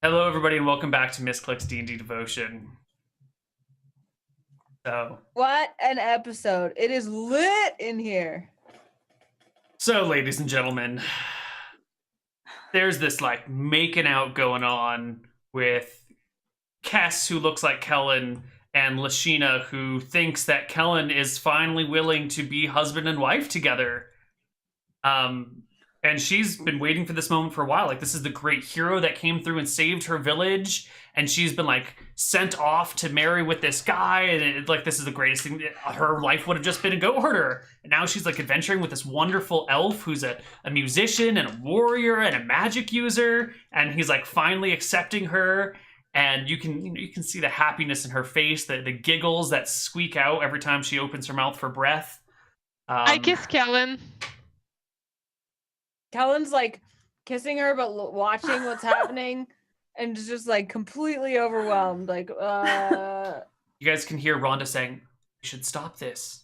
Hello, everybody, and welcome back to Misscliks D&D Devotion. What an episode. It is lit in here. So, ladies and gentlemen, there's this, making out going on with Kess, who looks like Kellen, and Lashina, who thinks that Kellen is finally willing to be husband and wife together. And she's been waiting for this moment for a while. This is the great hero that came through and saved her village, and she's been, sent off to marry with this guy, and this is the greatest thing. Her life would have just been a goat herder. And now she's, adventuring with this wonderful elf who's a musician and a warrior and a magic user, and he's, finally accepting her, and you can see the happiness in her face, the giggles that squeak out every time she opens her mouth for breath. I kiss Kellen. Kellen's kissing her, but watching what's happening, and is just completely overwhelmed. You guys can hear Rhonda saying, "We should stop this."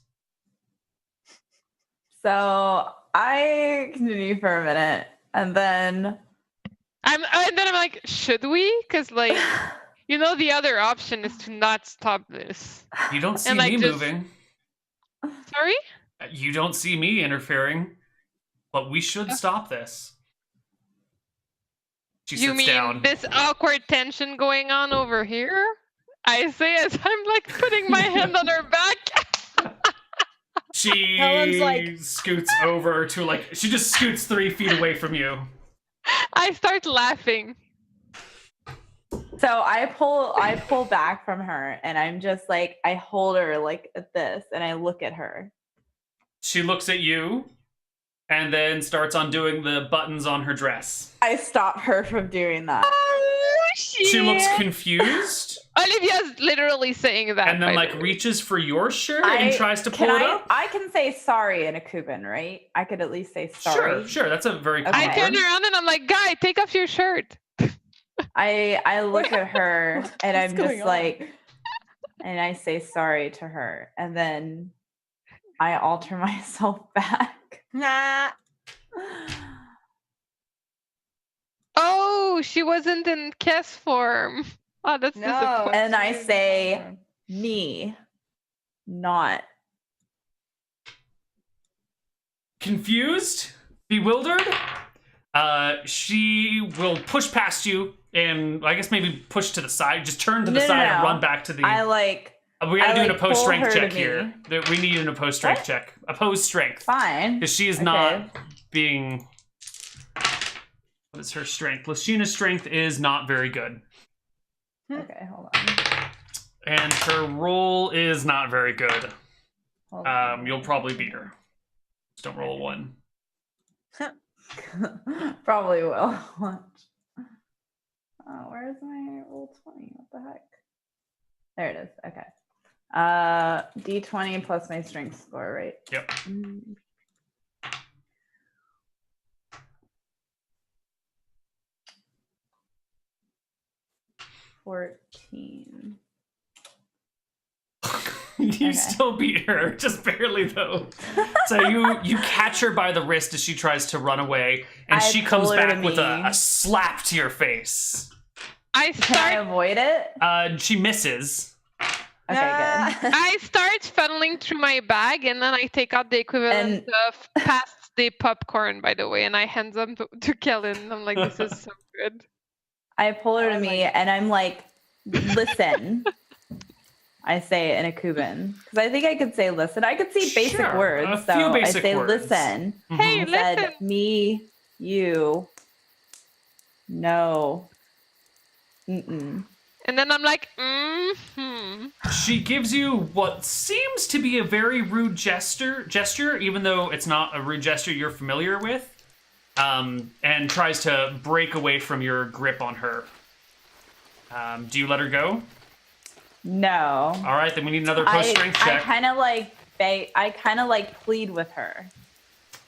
So I continue for a minute, and then I'm like, should we? Because the other option is to not stop this. You don't see me moving. Sorry? You don't see me interfering. But we should stop this. She sits you mean down. This awkward tension going on over here? I say as I'm putting my hand on her back. She scoots over to she just scoots 3 feet away from you. I start laughing. So I pull back from her, and I'm just I hold her at this, and I look at her. She looks at you. And then starts undoing the buttons on her dress. I stop her from doing that. Oh, shit. She looks confused. Olivia's literally saying that. And then reaches for your shirt and tries to pull it up. I can say sorry in a Cuban, right? I could at least say sorry. Sure. That's a very I turn around and I'm like, guy, take off your shirt. I look at her and I'm just on? and I say sorry to her. And then I alter myself back. Nah. Oh, she wasn't in Kess form. Oh, that's disappointing. And I say me, not. Confused? Bewildered? She will push past you and I guess maybe push to the side. Just turn to the side and run back to the... We gotta do an opposed strength check here. We need an opposed strength check. Opposed strength. Fine. Because she is not being... What is her strength? Lashina's strength is not very good. Okay, hold on. And her roll is not very good. You'll probably beat her. Just don't roll a 1. Probably will. Watch. Where's my roll 20? What the heck? There it is. Okay. D20 plus my strength score, right? Yep. 14. You still beat her, just barely though. So you catch her by the wrist as she tries to run away, and she comes back with a slap to your face. Can I avoid it? She misses. Okay, good. I start funneling through my bag, and then I take out the equivalent of past the popcorn, by the way, and I hand them to Kellen. I'm like, this is so good. I pull her to me, and I'm like, listen. I say it in a Cuban. Because I think I could say listen. I could see basic words. A few basic I say words. listen. Mm-hmm. Hey, listen. Said me, you, no. Mm-mm. And then I'm like, mm-hmm. She gives you what seems to be a very rude gesture, even though it's not a rude gesture you're familiar with, and tries to break away from your grip on her. Do you let her go? No. All right, then we need another post-strength check. I kind of plead with her.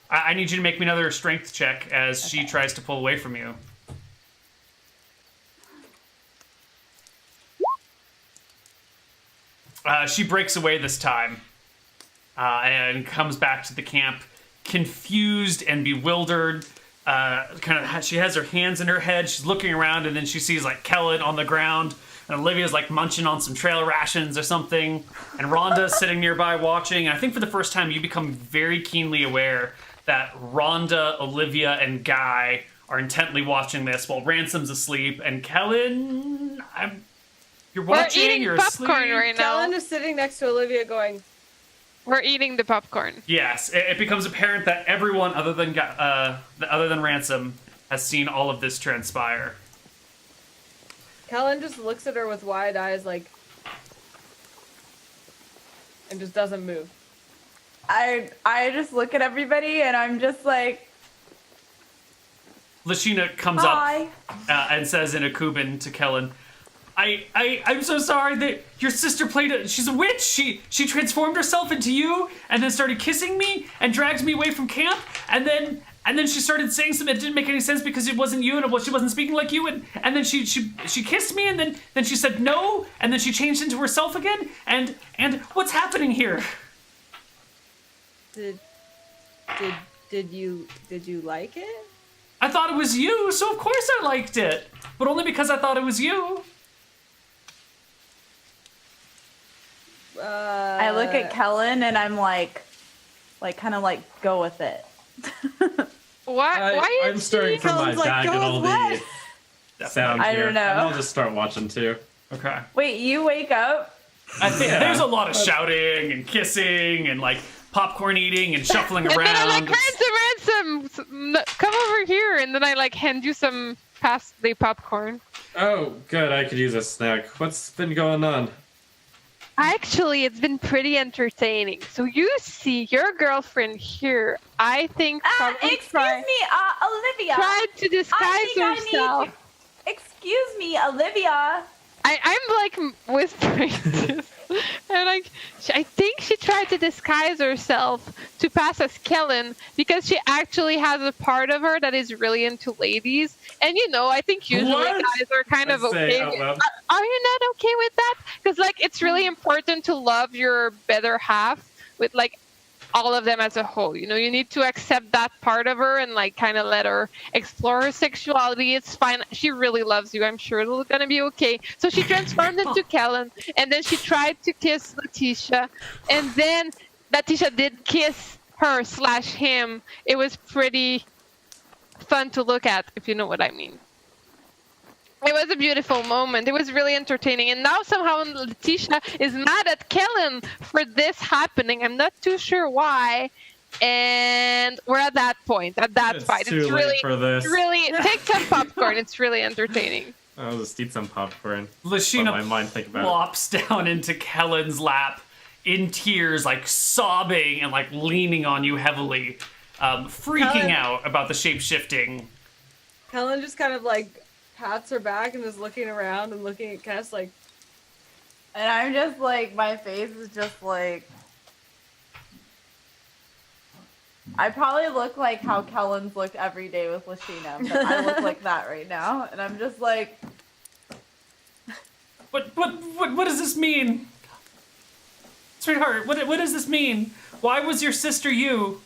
I need you to make me another strength check as she tries to pull away from you. She breaks away this time and comes back to the camp confused and bewildered. she has her hands in her head. She's looking around, and then she sees like Kellen on the ground, and Olivia's like munching on some trail rations or something, and Rhonda's sitting nearby watching. And I think for the first time, you become very keenly aware that Rhonda, Olivia, and Guy are intently watching this while Ransom's asleep, and Kellen, you're watching. We're eating you're popcorn asleep. right now. Kellen is sitting next to Olivia going, We're eating the popcorn. Yes, it becomes apparent that everyone other than Ransom has seen all of this transpire. Kellen just looks at her with wide eyes, like, and just doesn't move. I just look at everybody and I'm just like, Lashina comes hi. up and says in a Cuban to Kellen, I'm so sorry that your sister she's a witch. She transformed herself into you and then started kissing me and dragged me away from camp, and then she started saying something that didn't make any sense because it wasn't you and she wasn't speaking like you, and then she kissed me, and then she said no, and then she changed into herself again, and what's happening here? Did you like it? I thought it was you, so of course I liked it, but only because I thought it was you. I look at Kellen and I'm like kind of like, go with it. Why I'm is staring from my Kellen's like, bag "Go at all with the sound I here. don't know. And I'll just start watching too. Okay. Wait, you wake up? I think Yeah. there's a lot of shouting and kissing and like popcorn eating and shuffling And around. then I'm like, Ransom, come over here. And then I like hand you some past the popcorn. Oh, good. I could use a snack. What's been going on? Actually, it's been pretty entertaining. So you see your girlfriend here, I think probably Excuse me, Olivia. tried to disguise herself. Excuse me, Olivia. I'm like whispering this. And like, I think she tried to disguise herself to pass as Kellen because she actually has a part of her that is really into ladies. And you know, I think usually What? guys are kind of I say okay. out loud. Are you not okay with that? Because like, it's really important to love your better half with like all of them as a whole. You know, you need to accept that part of her and like kind of let her explore her sexuality. It's fine. She really loves you. I'm sure it's gonna be okay. So she transformed into Kellen, and then she tried to kiss Letitia, and then Letitia did kiss her/him. It was pretty fun to look at, if you know what I mean. It was a beautiful moment. It was really entertaining. And now somehow Letitia is mad at Kellen for this happening. I'm not too sure why. And we're at that point, at that It's fight. too It's late really, for this. really, take some popcorn. It's really entertaining. I'll just eat some popcorn. Let Lashina my mind think about it. plops down into Kellen's lap in tears, like sobbing and like leaning on you heavily, freaking Kellen- out about the shape shifting. Kellen just kind of like pats her back and is looking around and looking at Cass like, And I'm just like, my face is just like, I probably look like how Kellen's looked every day with Lashina, but I look like that right now. And I'm just like, What does this mean? Sweetheart, what does this mean? Why was your sister you?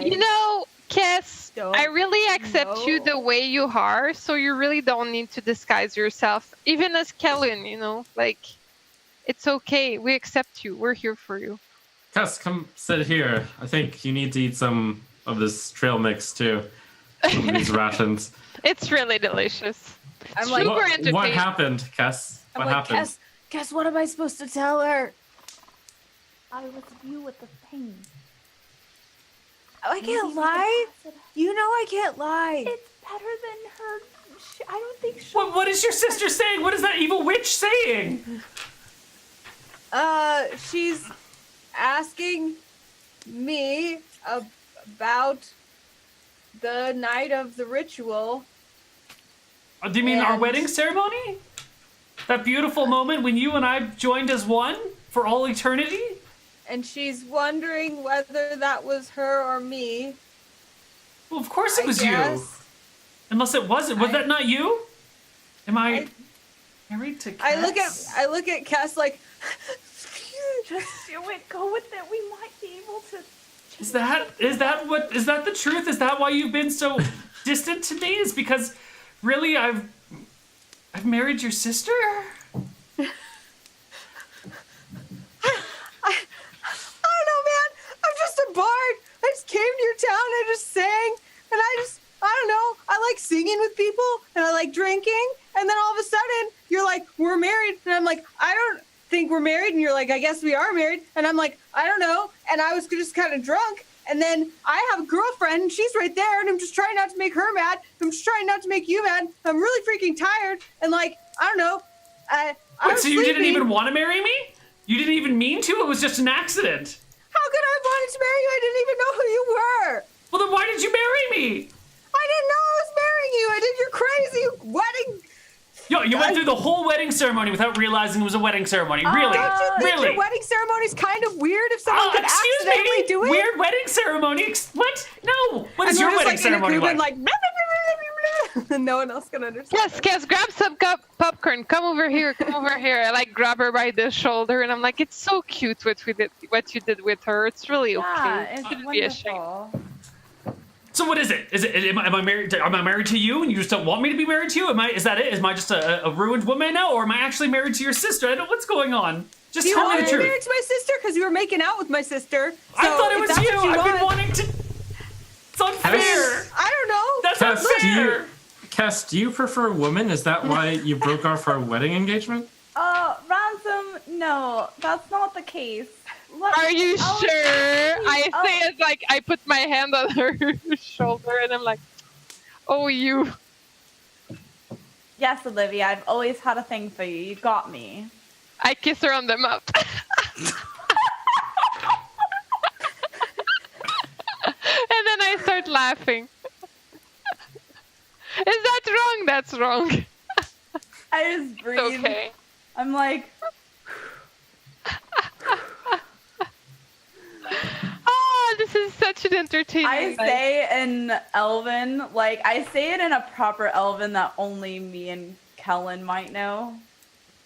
You know, Kiss, Don't I really accept you know. the way you are, so you really don't need to disguise yourself. Even as Kellen, you know, like, it's okay. We accept you. We're here for you. Cass, come sit here. I think you need to eat some of this trail mix too. Some of these rations. It's really delicious. I'm like, Super What entertaining. happened, Cass? I'm What like, happened? Cass, what am I supposed to tell her? I was you with the pain. I can't lie. You know I can't lie. It's better than her. I don't think What is your sister saying? What is that evil witch saying? She's asking me about the night of the ritual. Do you mean our And- wedding ceremony? That beautiful moment when you and I joined as one for all eternity? And she's wondering whether that was her or me. Well, of course it I was you. guess. Unless it wasn't. Was that not you? Am I married to I Cass? look at Cass like, just do it. Go with it. We might be able to Is that the truth? Is that why you've been so distant to me? Is because really I've married your sister? I don't know, man. I'm just a bard. I just came to your town. I just sang, and I don't know. I like singing with people, and I like drinking. And then all of a sudden, you're like, we're married, and I'm like, I don't think we're married. And you're like, I guess we are married. And I'm like, I don't know. And I was just kind of drunk. And then I have a girlfriend, and she's right there, and I'm just trying not to make her mad. I'm just trying not to make you mad. I'm really freaking tired, and like, I don't know. Wait, so you didn't even want to marry me? You didn't even mean to? It was just an accident. How could I have wanted to marry you? I didn't even know who you were. Well, then why did you marry me? I didn't know I was marrying you. I did your crazy wedding. Yo, you went through the whole wedding ceremony without realizing it was a wedding ceremony. Really? Don't you think Really? your wedding ceremony's kind of weird if someone could excuse accidentally me? do it? Weird wedding ceremony? What? No. What is And your we're just, wedding ceremony in a group like? and like, blah, blah, blah, blah, blah, blah. No one else can understand. Yes, grab some popcorn. Come over here. I like grab her by the shoulder, and I'm like, it's so cute what you did with her. It's really okay. Yeah, You it's shouldn't be ashamed. wonderful. So what is it? Am I married? Am I married to you, and you just don't want me to be married to you? Is that it? Am I just a ruined woman now, or am I actually married to your sister? I don't know what's going on. Just Do you tell want me to the be truth. married to my sister? Because you were making out with my sister. I So thought it if was that's you. what I've been want- wanting to. It's unfair. I don't know. That's not Cass, fair. Cass, do you prefer women? Is that why you broke off our wedding engagement? Ransom, no, that's not the case. Are you Oh, sure? I oh. say it like I put my hand on her shoulder, and I'm like, oh, you. Yes, Olivia, I've always had a thing for you. You got me. I kiss her on the mouth. And then I start laughing. Is that wrong? That's wrong. I just breathe. It's okay. I'm like, Oh, this is such an entertaining I night. say in Elven, like, I say it in a proper Elven that only me and Kellen might know.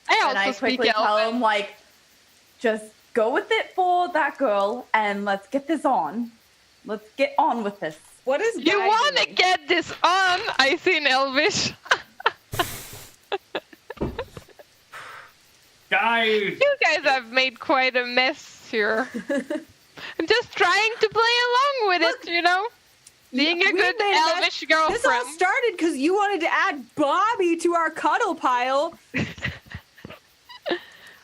I And I also speak quickly tell Elven. him, like, just go with it for that girl and let's get this on. Let's get on with this. What is You guy want to doing? get this on? I say in Elvish. Guy. You guys have made quite a mess here. I'm just trying to play along with it, you know? Being a We good made a mess. Elvish This all girlfriend. started because you wanted to add Bobby to our cuddle pile.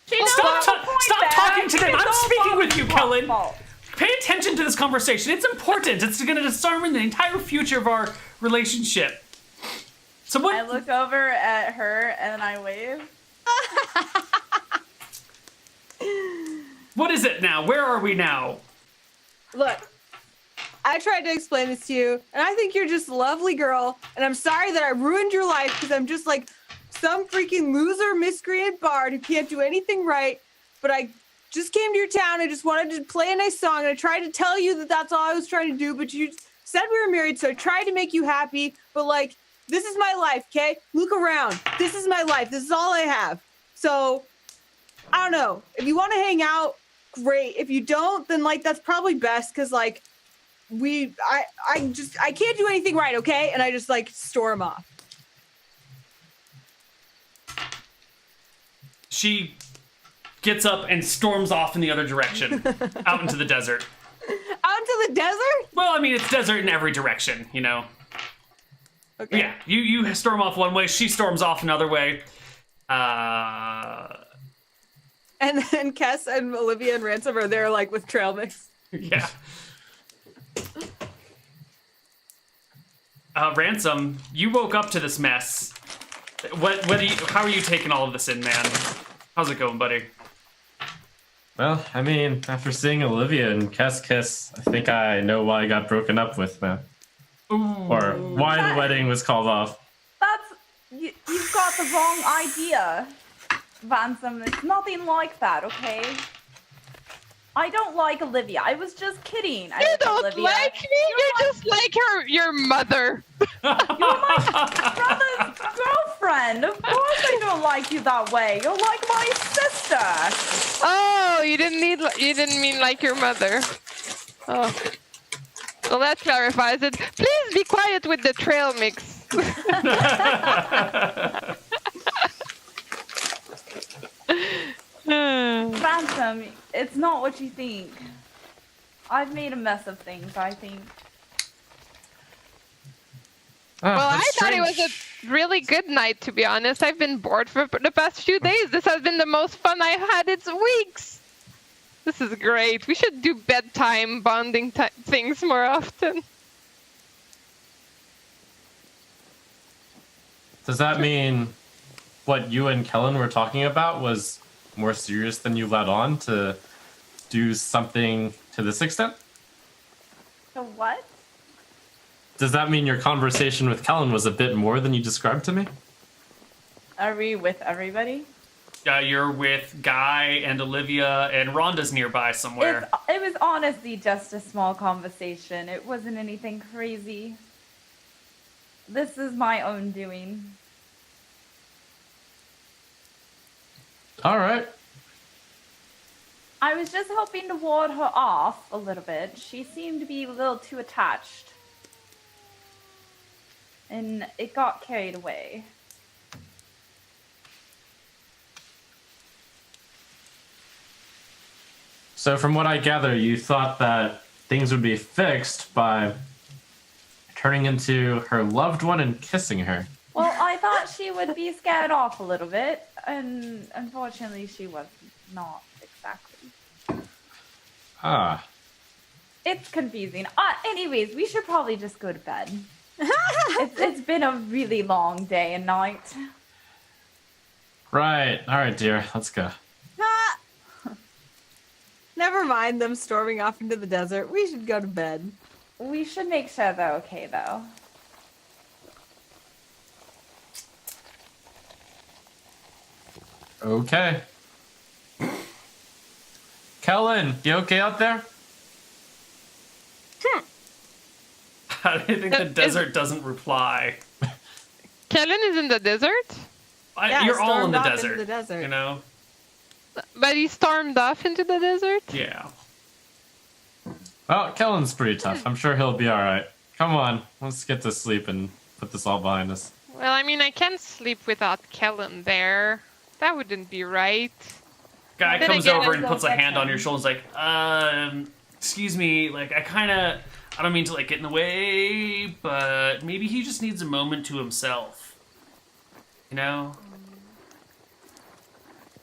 Stop talking to them. I'm speaking with you, Kellen. Fault. Pay attention to this conversation. It's important. It's going to determine the entire future of our relationship. So what? I look over at her and I wave. What is it now? Where are we now? Look, I tried to explain this to you, and I think you're just a lovely girl, and I'm sorry that I ruined your life because I'm just like some freaking loser miscreant bard who can't do anything right, but I just came to your town. I just wanted to play a nice song, and I tried to tell you that that's all I was trying to do, but you said we were married, so I tried to make you happy, but like, this is my life, okay? Look around. This is my life. This is all I have. So, I don't know. If you want to hang out, great. If you don't, then like that's probably best because like I can't do anything right, okay? And I just like storm off. She gets up and storms off in the other direction, out into the desert. Out into the desert? Well, I mean, it's desert in every direction, you know. Okay. Yeah, you storm off one way, she storms off another way. And then Kess and Olivia and Ransom are there like with trail mix. Yeah. Ransom, you woke up to this mess. How are you taking all of this in, man? How's it going, buddy? Well, I mean, after seeing Olivia and Cass kiss, I think I know why I got broken up with, man. Ooh. Or why the wedding was called off. You've got the wrong idea, Ransom. It's nothing like that, okay? I don't like Olivia. I was just kidding. I You like don't Olivia. like me? You're just like your mother. Brother's girlfriend. Of course I don't like you that way. You're like my sister. Oh, you didn't mean like your mother. Oh. Well, that clarifies it. Please be quiet with the trail mix. Ransom, it's not what you think. I've made a mess of things, I think. Well, I thought it was a really good night, to be honest. I've been bored for the past few days. This has been the most fun I've had in weeks. This is great. We should do bedtime bonding things more often. Does that mean what you and Kellen were talking about was more serious than you let on to do something to this extent? So what? Does that mean your conversation with Kellen was a bit more than you described to me? Are we with everybody? You're with Guy and Olivia, and Rhonda's nearby somewhere. It was honestly just a small conversation. It wasn't anything crazy. This is my own doing. All right. I was just hoping to ward her off a little bit. She seemed to be a little too attached. And it got carried away. So from what I gather, you thought that things would be fixed by turning into her loved one and kissing her. Well, I thought she would be scared off a little bit, and unfortunately she was not exactly. Ah. It's confusing. Anyways, we should probably just go to bed. It's been a really long day and night. Right. All right, dear. Let's go. Never mind them storming off into the desert. We should go to bed. We should make sure they're okay, though. Okay. Kellen, you okay out there? I think the desert doesn't reply. Kellen is in the desert? Yeah, You're all in stormed the off into desert, the desert. you know? But he stormed off into the desert? Yeah. Well, Kellen's pretty tough. I'm sure he'll be all right. Come on, let's get to sleep and put this all behind us. Well, I mean, I can't sleep without Kellen there. That wouldn't be right. Guy Then comes again, over and go puts a get hand on him. your shoulder and is like, excuse me, like, I don't mean to, like, get in the way, but maybe he just needs a moment to himself. You know?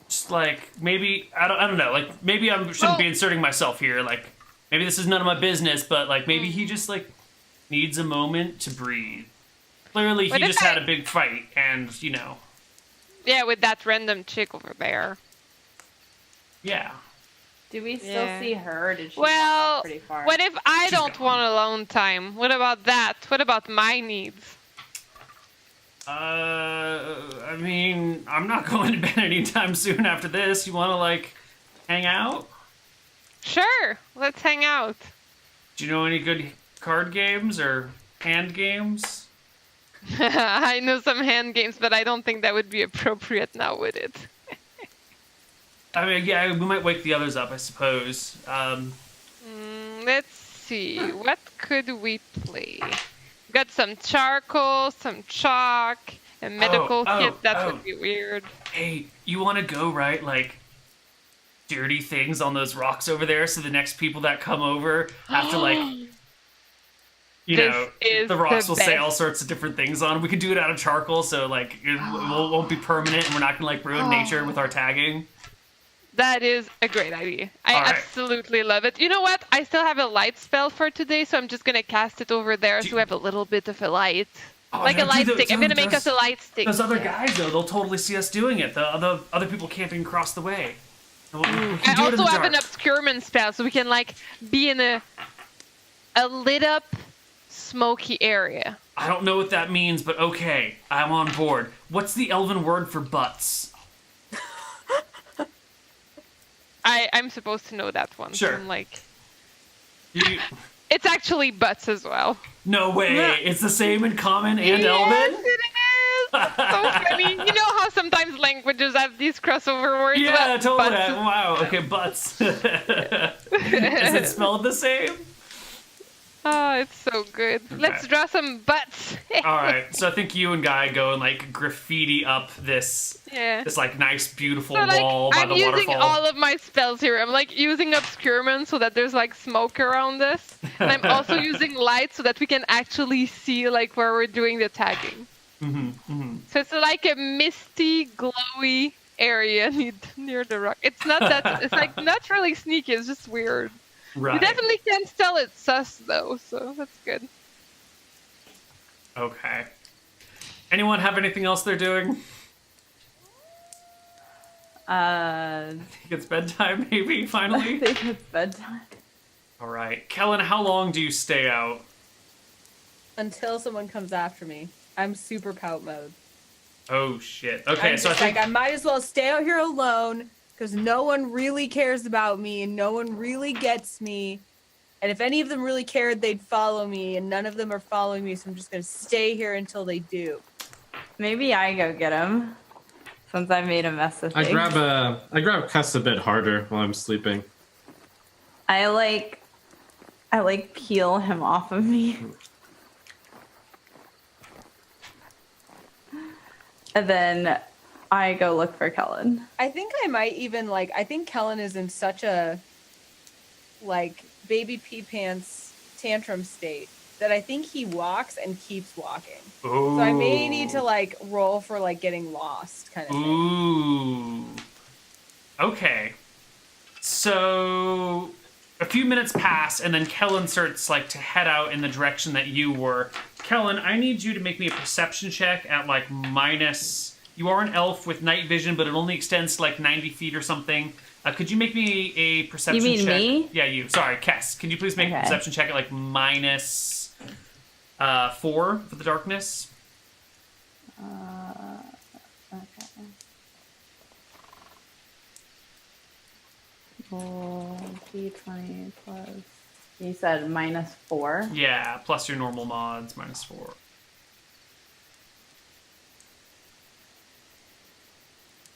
Just, like, maybe, I don't know, like, maybe I shouldn't be inserting myself here, like, maybe this is none of my business, but, like, maybe he just, like, needs a moment to breathe. Clearly, But he if just had a big fight, and, you know, Yeah, with that random chick over there. yeah. Do we still Yeah. see her? Or did she Well, walk pretty far? what if I She's don't gone. want alone time? What about that? What about my needs? I mean, I'm not going to bed anytime soon after this. You want to, like, hang out? Sure, let's hang out. Do you know any good card games or hand games? I know some hand games, but I don't think that would be appropriate now, would it? I mean, yeah, we might wake the others up, I suppose. Let's see. What could we play? Got some charcoal, some chalk, a medical kit. That would be weird. Hey, you want to go, right? Like, dirty things on those rocks over there so the next people that come over have to, like, you This know, is the rocks the will say best. all sorts of different things on 'em. We could do it out of charcoal, so, like, it won't be permanent and we're not going to, like, ruin nature with our tagging. That is a great idea. I All right. absolutely love it. You know what? I still have a light spell for today, so I'm just gonna cast it over there so we have a little bit of a light. Oh, Like yeah, a light dude, stick. I'm gonna make us a light stick. Those other guys, though, they'll totally see us doing it. The other people camping across the way. We can I do it in also the have an dark. obscurement spell, so we can like be in a lit up, smoky area. I don't know what that means, but okay, I'm on board. What's the elven word for butts? I'm supposed to know that one. so Sure. I'm like, You, it's actually butts as well. no way. Yeah. It's the same in common and Yes, elven? it is. So funny. You know how sometimes languages have these crossover words? Yeah, Well, totally. butts is- Wow. Okay, butts. Is it spelled the same? Oh Oh, it's so good. Let's draw some butts. All right, so I think you and Guy go and like graffiti up this like nice beautiful So, like, wall by I'm the using waterfall. all of my spells here. I'm like using obscurement so that there's like smoke around this, and I'm also using light so that we can actually see like where we're doing the tagging. So it's like a misty, glowy area near the rock. It's not that. It's like not really sneaky. It's just weird. Right. You definitely can't tell it's sus though, so that's good. Okay. Anyone have anything else they're doing? I think it's bedtime, maybe, I finally? think it's bedtime. All right. Kellen, how long do you stay out? Until someone comes after me. I'm super pout mode. Oh, shit. Okay, I'm so I just think... like, I might as well stay out here alone because no one really cares about me and no one really gets me. And if any of them really cared, they'd follow me, and none of them are following me, so I'm just going to stay here until they do. Maybe I go get him, since I made a mess of things. I grab Cuss a bit harder while I'm sleeping. I like peel him off of me. And then I go look for Kellen. I think I might even, like, I think Kellen is in such a, like, baby pee pants tantrum state that I think he walks and keeps walking. Ooh. So I may need to, like, roll for, like, getting lost kind of thing. Ooh. Okay. So a few minutes pass, and then Kellen starts, like, to head out in the direction that you were. Kellen, I need you to make me a perception check at, like, minus... You are an elf with night vision, but it only extends to, like, 90 feet or something. Could you make me a perception check? You mean me? Yeah, you. Sorry, Kess. Can you please make a perception check at, like, minus 4 for the darkness? Okay. Oh, D20 plus... You said -4? Yeah, plus your normal mods, -4.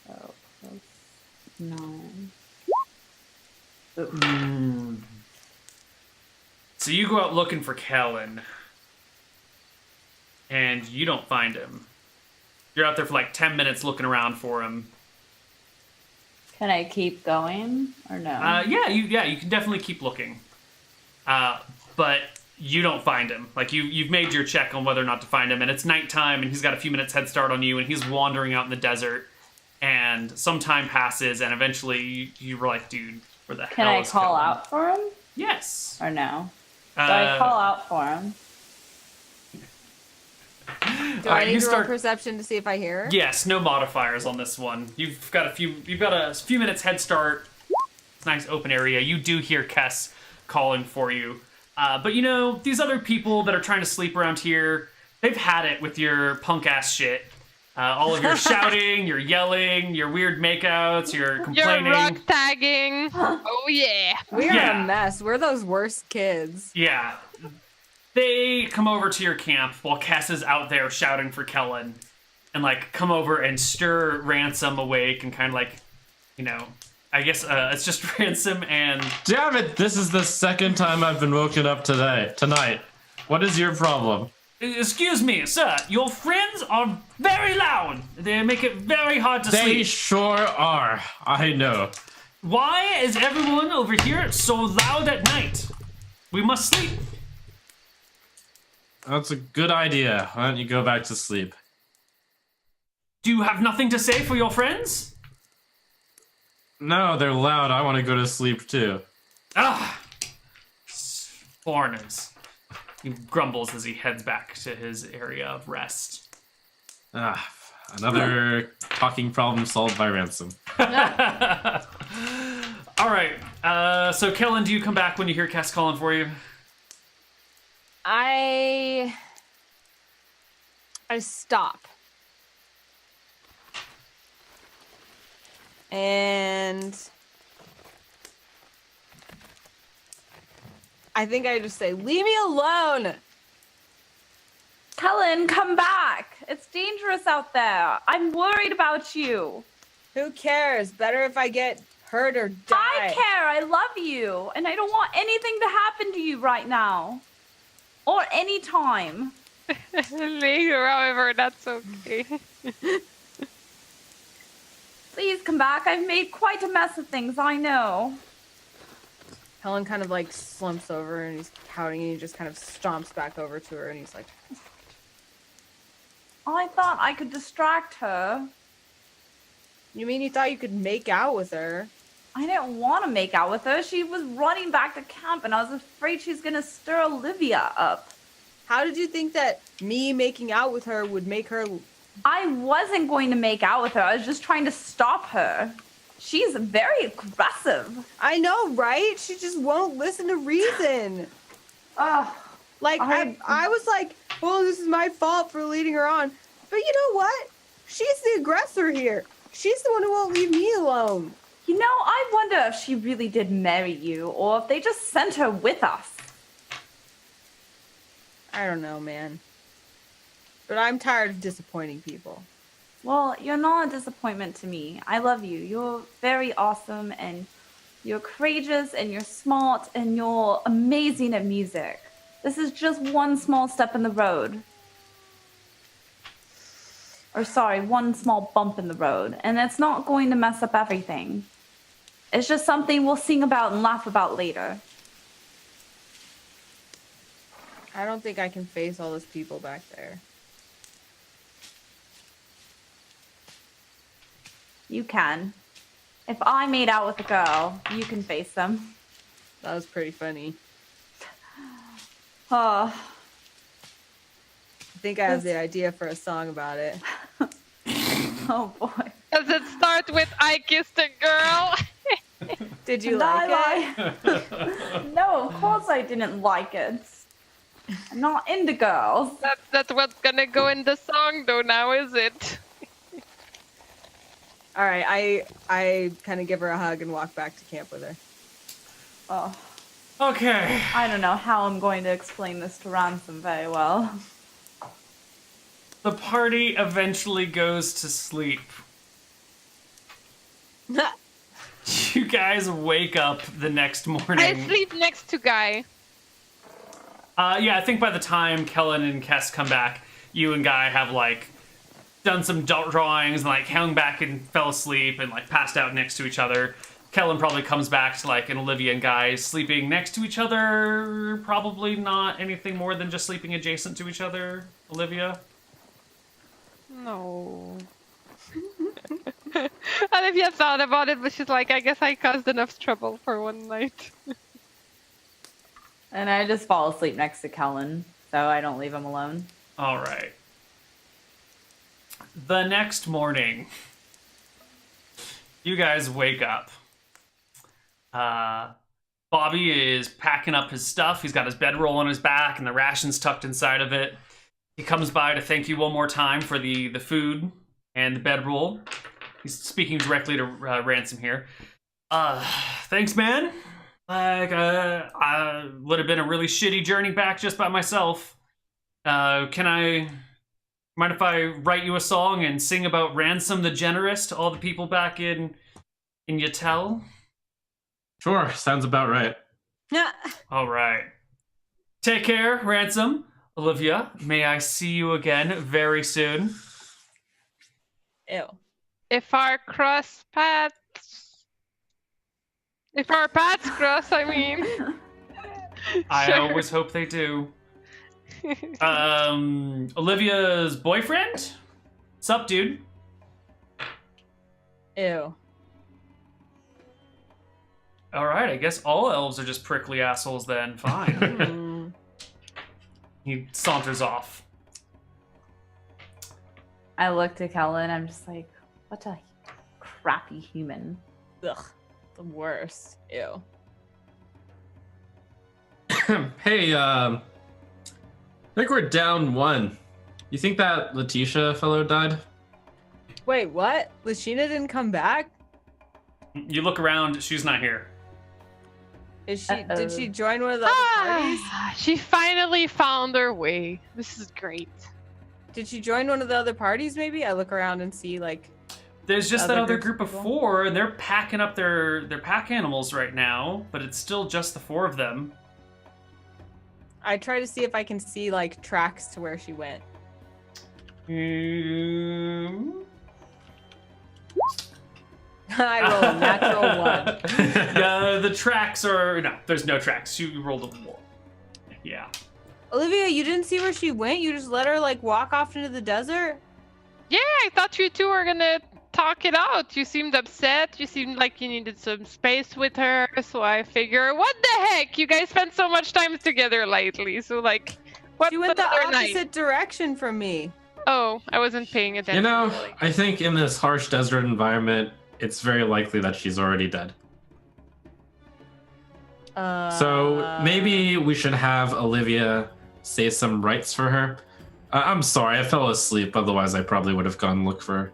So, plus 9. So you go out looking for Kellen, and you don't find him. You're out there for like 10 minutes looking around for him. Can I keep going, or no? Yeah, you can definitely keep looking. But you don't find him. Like, you've made your check on whether or not to find him, and it's nighttime, and he's got a few minutes head start on you, and he's wandering out in the desert, and some time passes, and eventually you were like, dude, where the Can hell I is call Kellen? out for him, Yes. or no? So I call out for him. Do I need to roll perception to see if I hear? Yes, no modifiers on this one. You've got a few minutes head start. It's a nice open area. You do hear Kess calling for you. But you know, these other people that are trying to sleep around here, they've had it with your punk ass shit. All of your shouting, your yelling, your weird makeouts, your complaining. Your rock tagging. Oh yeah. We're a mess. We're those worst kids. Yeah. They come over to your camp while Cass is out there shouting for Kellen, and like come over and stir Ransom awake and kind of like, you know, I guess it's just Ransom and... Damn it, this is the second time I've been woken up tonight. What is your problem? Excuse me, sir. Your friends are very loud. They make it very hard to sleep. They sure are. I know. Why is everyone over here so loud at night? We must sleep. That's a good idea. Why don't you go back to sleep? Do you have nothing to say for your friends? No, they're loud. I want to go to sleep too. Ah, foreigners. He grumbles as he heads back to his area of rest. Another talking problem solved by Ransom. All right. So, Kellen, do you come back when you hear Cass calling for you? I stop. And I think I just say, leave me alone. Kellen, come back. It's dangerous out there. I'm worried about you. Who cares? Better if I get hurt or die. I care. I love you. And I don't want anything to happen to you right now. Or any time. Later, however, that's okay. Please come back. I've made quite a mess of things, I know. Helen kind of like slumps over and he's pouting and he just kind of stomps back over to her and he's like, I thought I could distract her. you mean you thought you could make out with her? I didn't want to make out with her. She was running back to camp and I was afraid she's going to stir Olivia up. How did you think that me making out with her would make her... I wasn't going to make out with her. I was just trying to stop her. She's very aggressive. I know, right? She just won't listen to reason. Ugh. Like, I was like, well, this is my fault for leading her on. But you know what? She's the aggressor here. She's the one who won't leave me alone. You know, I wonder if she really did marry you or if they just sent her with us. I don't know, man. But I'm tired of disappointing people. Well, you're not a disappointment to me. I love you. You're very awesome and you're courageous and you're smart and you're amazing at music. This is just one small step in the road. Or sorry, one small bump in the road. And it's not going to mess up everything. It's just something we'll sing about and laugh about later. I don't think I can face all those people back there. You can. If I made out with a girl, you can face them. That was pretty funny. Oh, I think I have the idea for a song about it. oh boy. Does it start with I kissed a girl? Did you And like it? No, of course I didn't like it. I'm not into girls. That's what's gonna go in the song though now, is it? All right, I kind of give her a hug and walk back to camp with her. Oh, Okay. I don't know how I'm going to explain this to Ransom very well. The party eventually goes to sleep. You guys wake up the next morning. I sleep next to Guy. Yeah, I think by the time Kellen and Kess come back, you and Guy have like done some drawings and like hung back and fell asleep and like passed out next to each other. Kellen probably comes back to like an Olivia and Guy sleeping next to each other. Probably not anything more than just sleeping adjacent to each other. Olivia? No. Olivia thought about it, but she's like, I guess I caused enough trouble for one night. And I just fall asleep next to Kellen, so I don't leave him alone. All right. The next morning, you guys wake up. Bobby is packing up his stuff. He's got his bedroll on his back and the rations tucked inside of it. He comes by to thank you one more time for the food and the bedroll. He's speaking directly to Ransom here. Thanks, man. I would have been a really shitty journey back just by myself. Mind if I write you a song and sing about Ransom the Generous to all the people back in Yatel? Sure, sounds about right. Yeah. All right. Take care, Ransom. Olivia, may I see you again very soon? Ew. If our paths cross, I mean. I Sure. always hope they do. Olivia's boyfriend? Sup, dude? Ew. All right, I guess all elves are just prickly assholes then. Fine. Mm. He saunters off. I look to Kellen, I'm just like, what a crappy human. Ugh. The worst. Ew. Hey, I think we're down one. You think that Letitia fellow died? Wait, what? Lashina didn't come back? You look around, she's not here. Is she? Uh-oh. Did she join one of the other parties? She finally found her way. This is great. Did she join one of the other parties? Maybe I look around and see like. There's just that Other other groups group of of people? 4, and they're packing up their pack animals right now, but it's still just the 4 of them. I try to see if I can see like tracks to where she went. I roll a natural 1. The tracks are no. There's no tracks. You rolled a 1. Yeah. Olivia, you didn't see where she went? You just let her like walk off into the desert? Yeah, I thought you two were gonna talk it out. You seemed upset. You seemed like you needed some space with her. So I figure, what the heck? You guys spent so much time together lately. So like, what's She went the another opposite night? direction from me. Oh, I wasn't paying attention. You know, really. I think in this harsh desert environment, it's very likely that she's already dead. So maybe we should have Olivia say some rites for her. I'm sorry, I fell asleep. Otherwise, I probably would have gone look for her.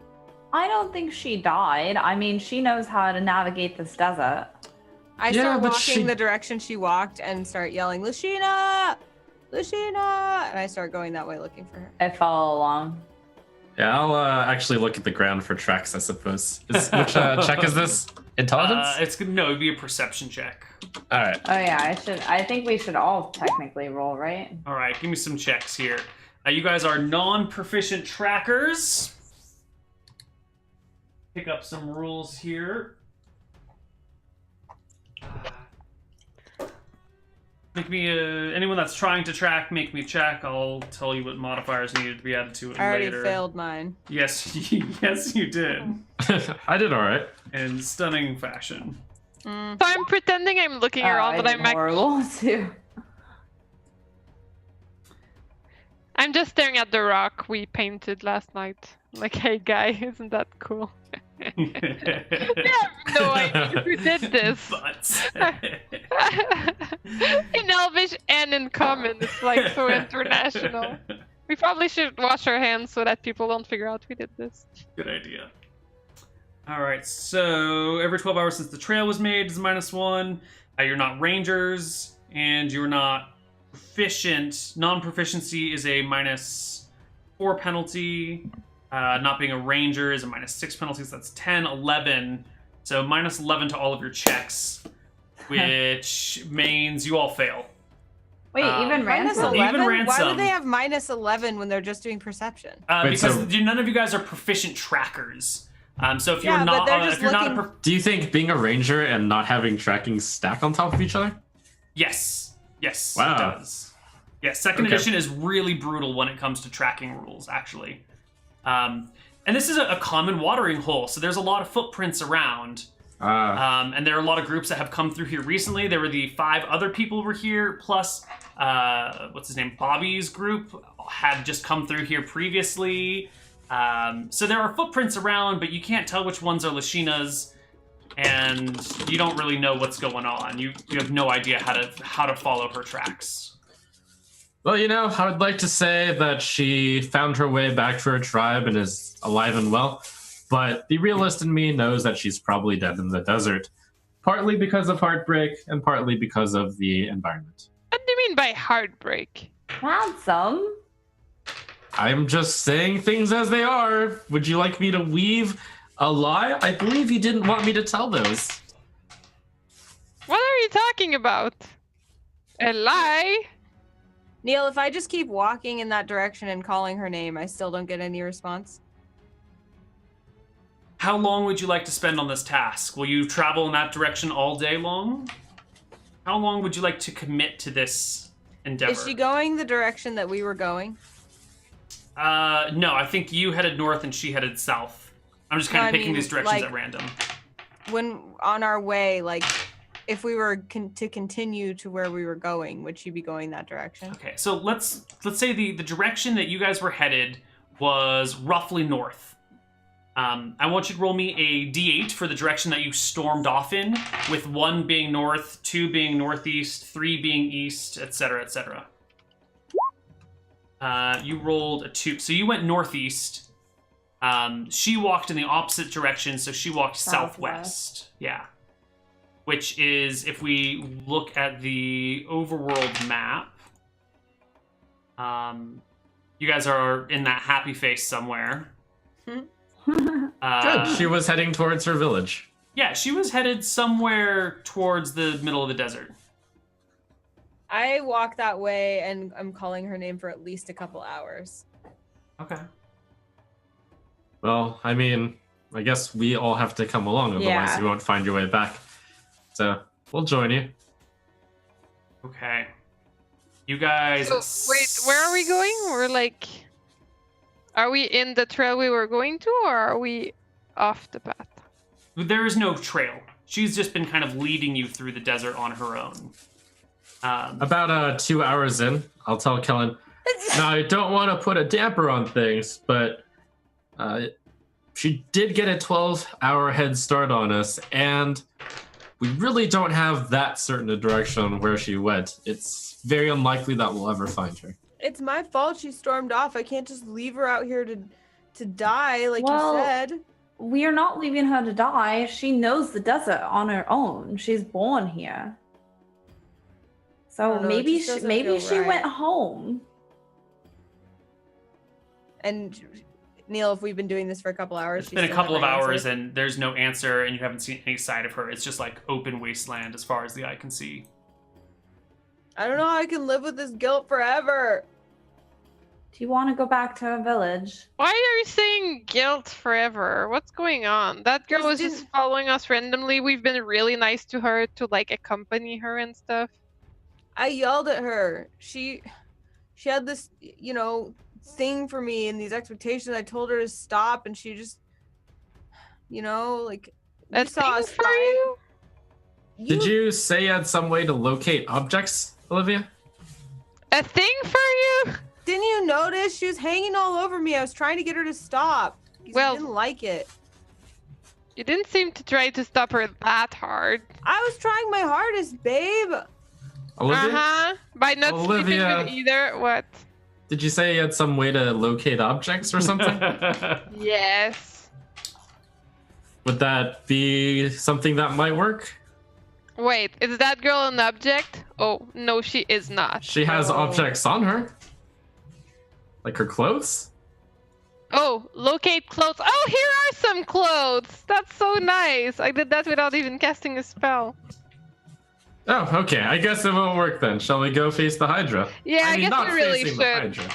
I don't think she died. I mean, she knows how to navigate this desert. I Yeah, start but walking the direction she walked and start yelling, Lushina! Lushina! And I start going that way looking for her. I follow along. Yeah, I'll actually look at the ground for tracks, I suppose. Which check is this? Intelligence? It's gonna no, it'd be a perception check. All right. Oh yeah, I think we should all technically roll, right? All right, give me some checks here. You guys are non-proficient trackers. Pick up some rules here. Make me anyone that's trying to track, make me check. I'll tell you what modifiers needed to be added to it I already later. failed mine. Yes, yes, you did. I did all right. In stunning fashion. So I'm pretending I'm looking around, I but did I'm horrible too. I'm just staring at the rock we painted last night. Like, hey guy, isn't that cool? You have no idea who did this. Butts. In Elvish and in Common, it's like so international. We probably should wash our hands so that people don't figure out we did this. Good idea. All right, so every 12 hours since the trail was made is -1. You're not rangers, and you're not proficient. Non-proficiency is a -4 penalty. Not being a ranger is a -6 penalty, so that's 10, 11. So -11 to all of your checks, which means you all fail. Wait, even Minus ransom? 11? Why ransom. would they have -11 when they're just doing perception? Wait, Because so- none of you guys are proficient trackers. So if you're Yeah, but not, they're just if you're not a looking- Do you think being a ranger and not having tracking stack on top of each other? yes, Wow. it does. Yes, second Okay. edition is really brutal when it comes to tracking rules, actually. And this is a common watering hole, so there's a lot of footprints around. And there are a lot of groups that have come through here recently. There were the 5 other people were here, plus what's his name? Bobby's group had just come through here previously. So there are footprints around, but you can't tell which ones are Lashina's, and you don't really know what's going on. You have no idea how to follow her tracks. Well, you know, I would like to say that she found her way back to her tribe and is alive and well, but the realist in me knows that she's probably dead in the desert, partly because of heartbreak and partly because of the environment. What do you mean by heartbreak? Ransom? I'm just saying things as they are. Would you like me to weave a lie? I believe you didn't want me to tell those. What are you talking about? A lie? Neil, if I just keep walking in that direction and calling her name, I still don't get any response. How long would you like to spend on this task? Will you travel in that direction all day long? How long would you like to commit to this endeavor? Is she going the direction that we were going? No, I think you headed north and she headed south. I'm just kind No, of I picking mean, these directions like- at random. When on our way, like, if we were to continue to where we were going, would she be going that direction? Okay, so let's say the direction that you guys were headed was roughly north. I want you to roll me a d8 for the direction that you stormed off in, with 1 being north, 2 being northeast, 3 being east, etc., etc. You rolled a 2, so you went northeast. She walked in the opposite direction, so she walked southwest. Yeah. Which is, if we look at the overworld map, you guys are in that happy face somewhere. Good. She was heading towards her village. Yeah, she was headed somewhere towards the middle of the desert. I walk that way, and I'm calling her name for at least a couple hours. Okay. Well, I mean, I guess we all have to come along, otherwise Yeah. you won't find your way back. So we'll join you. Okay. You guys. So, wait, where are we going? We're like, are we in the trail we were going to, or are we off the path? There is no trail. She's just been kind of leading you through the desert on her own. About 2 hours in, I'll tell Kellen, now I don't want to put a damper on things, but she did get a 12-hour head start on us, and we really don't have that certain a direction on where she went. It's very unlikely that we'll ever find her. It's my fault she stormed off. I can't just leave her out here to die, like Well, you said. We are not leaving her to die. She knows the desert on her own. She's born here. I So don't know, it maybe just she, doesn't maybe feel she right. went home. And Neil, if we've been doing this for a couple hours, It's she been a still couple of never hours answered. and there's no answer, and you haven't seen any side of her. It's just like open wasteland as far as the eye can see. I don't know how I can live with this guilt forever. Do you want to go back to her village? Why are you saying guilt forever? What's going on? That girl Just was just didn't- following us randomly. We've been really nice to her to like accompany her and stuff. I yelled at her. She had this, thing for me and these expectations. I told her to stop, and she just, like, A you saw thing us for fight. you? Did you say you had some way to locate objects, Olivia? A thing for you? Didn't you notice? She was hanging all over me. I was trying to get her to stop. Because Well- I didn't like it. You didn't seem to try to stop her that hard. I was trying my hardest, babe. Olivia? By not sleeping Olivia. with either. What? Did you say you had some way to locate objects or something? Yes. Would that be something that might work? Wait, is that girl an object? Oh, no, she is not. She has Oh. objects on her. Like her clothes? Oh, locate clothes. Oh, here are some clothes. That's so nice. I did that without even casting a spell. Oh, okay. I guess it won't work then. Shall we go face the Hydra? Yeah, I mean, guess not we really facing the should. Hydra.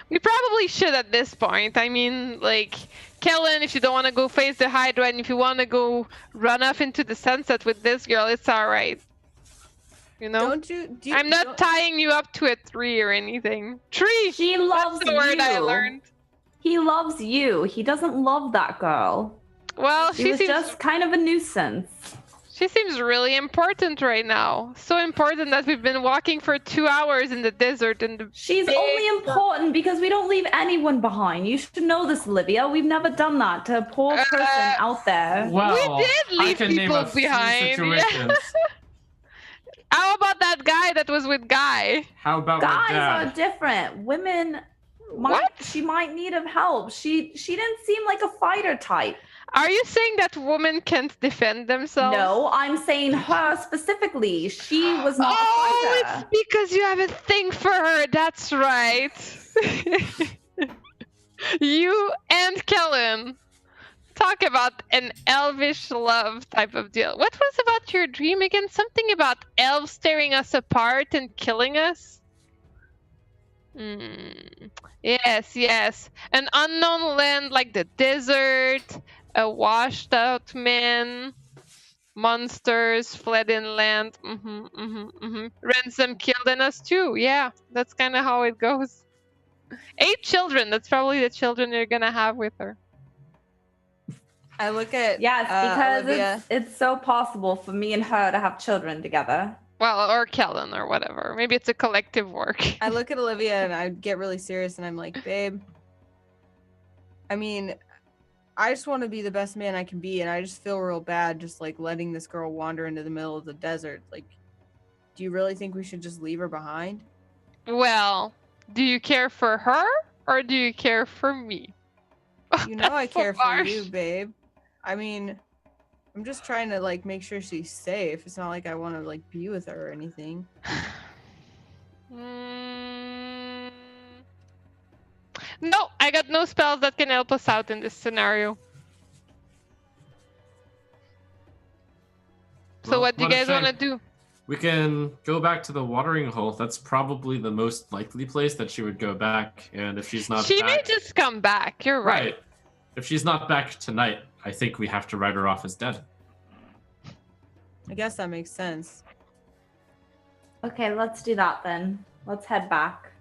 We probably should at this point. I mean, like, Kellen, if you don't want to go face the Hydra and if you want to go run off into the sunset with this girl, it's alright. You know? Don't you? Do you I'm not don't- tying you up to a tree or anything. Tree! She loves That's the word I you. learned. He loves you. He doesn't love that girl. Well, She she was seems just kind of a nuisance. she seems really important right now. So important that we've been walking for 2 hours in the desert and the She's Big only important because we don't leave anyone behind. You should know this, Olivia. We've never done that to a poor person out there. Well, did I leave can name people a few behind, yeah. situations. How about that guy that was with Guy? How about my Guys dad? are different. Women What? she might need of help. She didn't seem like a fighter type. Are you saying that women can't defend themselves? No, I'm saying her specifically. She was not a Oh, fighter. it's because you have a thing for her. That's right. You and Kellen talk about an elvish love type of deal. What was about your dream again? Something about elves tearing us apart and killing us? Yes, yes. An unknown land like the desert, a washed out man, monsters fled inland. Ransom killed in us too. Yeah, that's kind of how it goes. 8 children. That's probably the children you're gonna have with her. I look at Yes, because Olivia. it's so possible for me and her to have children together. Well, or Kellen or whatever. Maybe it's a collective work. I look at Olivia and I get really serious and I'm like, babe, I mean, I just want to be the best man I can be, and I just feel real bad just like letting this girl wander into the middle of the desert. Like, do you really think we should just leave her behind? Well, do you care for her or do you care for me? You know I That's so care for harsh. you, babe. I mean, I'm just trying to like make sure she's safe. It's not like I want to like be with her or anything. No, I got no spells that can help us out in this scenario. So Well, what do you what a guys want to shame. do? We can go back to the watering hole. That's probably the most likely place that she would go back. And if she's not She back... may just come back. You're right. If she's not back tonight, I think we have to write her off as dead. I guess that makes sense. Okay, let's do that then. Let's head back.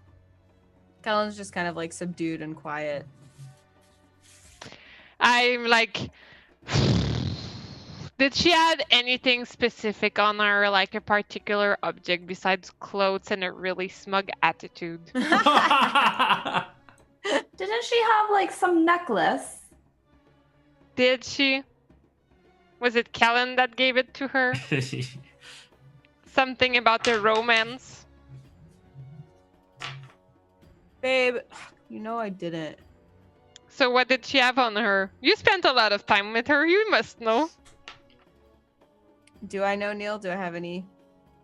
Kellen's just kind of like subdued and quiet. I'm like, did she add anything specific on her, like a particular object besides clothes and a really smug attitude? Didn't she have like some necklace? Did she? Was it Kellen that gave it to her? Something about the romance? Babe, you know I didn't. So what did she have on her? You spent a lot of time with her. You must know. Do I know, Neil? Do I have any?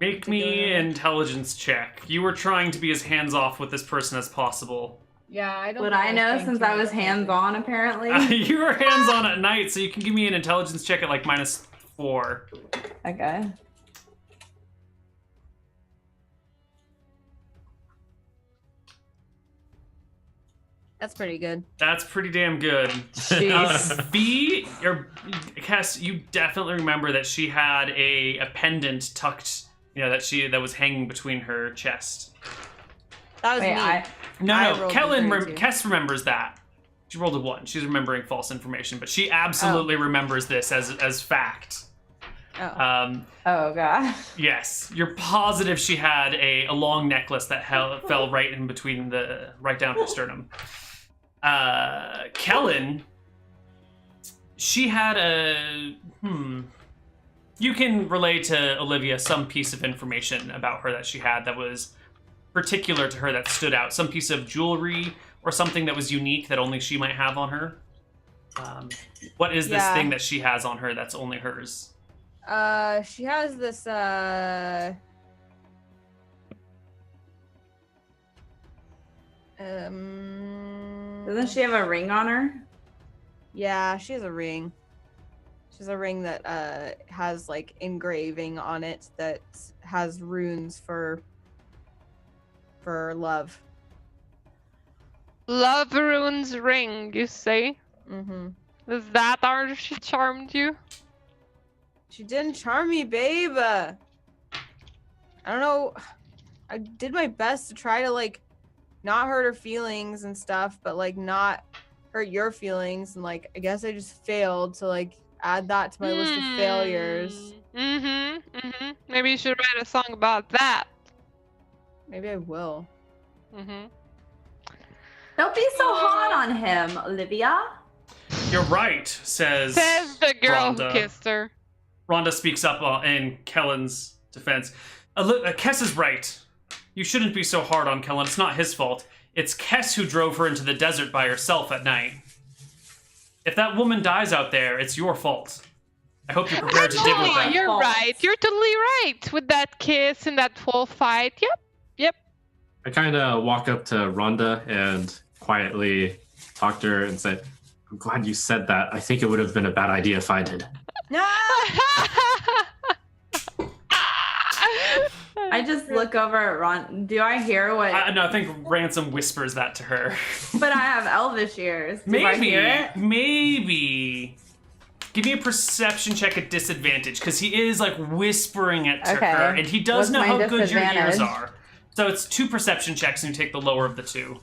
Make me an intelligence check. You were trying to be as hands-off with this person as possible. Yeah, I don't. Would I know since I was hands-on, apparently? You were hands-on at night, so you can give me an intelligence check at like -4. Okay. That's pretty good. That's pretty damn good. Jeez. V, or Cass, you definitely remember that she had a pendant tucked, that was hanging between her chest. That was Wait, me. I No, rolled a Kellen, 32. Kess remembers that. She rolled a 1. She's remembering false information, but she absolutely remembers this as fact. Oh. Oh gosh. Yes, you're positive she had a long necklace that fell right in between right down her sternum. Kellen, she had you can relay to Olivia some piece of information about her that she had that was particular to her, that stood out. Some piece of jewelry or something that was unique that only she might have on her. What is this thing that she has on her that's only hers? She has this, Doesn't she have a ring on her? Yeah, she has a ring. She has a ring that, has, like, engraving on it that has runes for love. Love runes ring, you say? Mm-hmm. Is that how she charmed you? She didn't charm me, babe. I don't know. I did my best to try to, like, not hurt her feelings and stuff, but, like, not hurt your feelings. And, like, I guess I just failed to, like, add that to my list of failures. Maybe you should write a song about that. Maybe I will. Don't be so hard on him, Olivia. You're right, says the girl Rhonda. who kissed her. Rhonda speaks up in Kellen's defense. Kess is right. You shouldn't be so hard on Kellen. It's not his fault. It's Kess who drove her into the desert by herself at night. If that woman dies out there, it's your fault. I hope you're prepared to deal with that. You're right. You're totally right with that kiss and that whole fight. Yep. I kind of walk up to Rhonda and quietly talk to her and say, I'm glad you said that. I think it would have been a bad idea if I did. No! I just look over at Ron. Do I hear what? No, I think Ransom whispers that to her. But I have elvish ears. Do I hear it? Maybe. Give me a perception check at disadvantage, because he is like whispering it to Okay. her, and he does What's know my how good your ears disadvantage? are. So it's 2 perception checks, and you take the lower of the 2.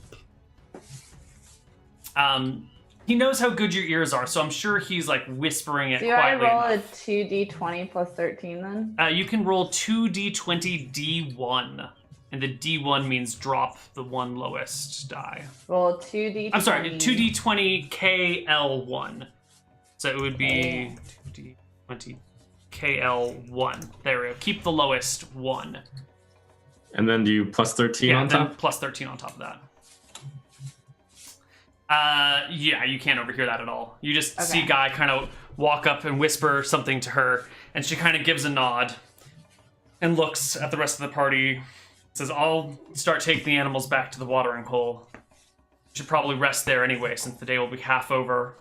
He knows how good your ears are, so I'm sure he's like whispering it Do I quietly roll a enough. 2d20 plus 13 then? You can roll 2d20 d1, and the d1 means drop the one lowest die. Roll 2d20. I'm sorry, 2d20 KL1. So it would be 2d20 KL1. There we go. Keep the lowest 1. And then do you plus 13 Yeah, on and then top? plus 13 on top of that. Yeah, you can't overhear that at all. You just see Guy kind of walk up and whisper something to her, and she kind of gives a nod and looks at the rest of the party. Says, I'll start taking the animals back to the watering hole. You should probably rest there anyway, since the day will be half over.